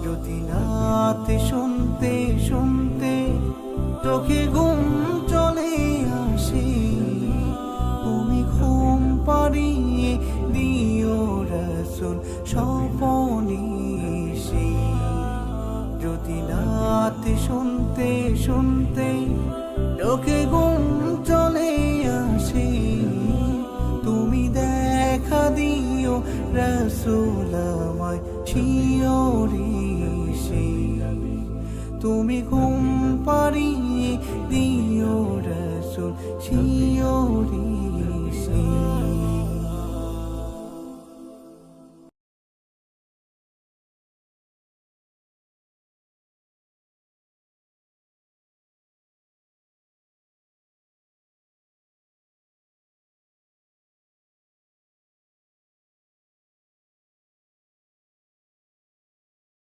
যদি রাতে শুনতে শুনতে চোখে ঘুম চলে আসে, তুমি ঘুম পাড়িয়ে দিও রাসূল স্বপনে এসে। যদি রাতে শুনতে শুনতে চোখে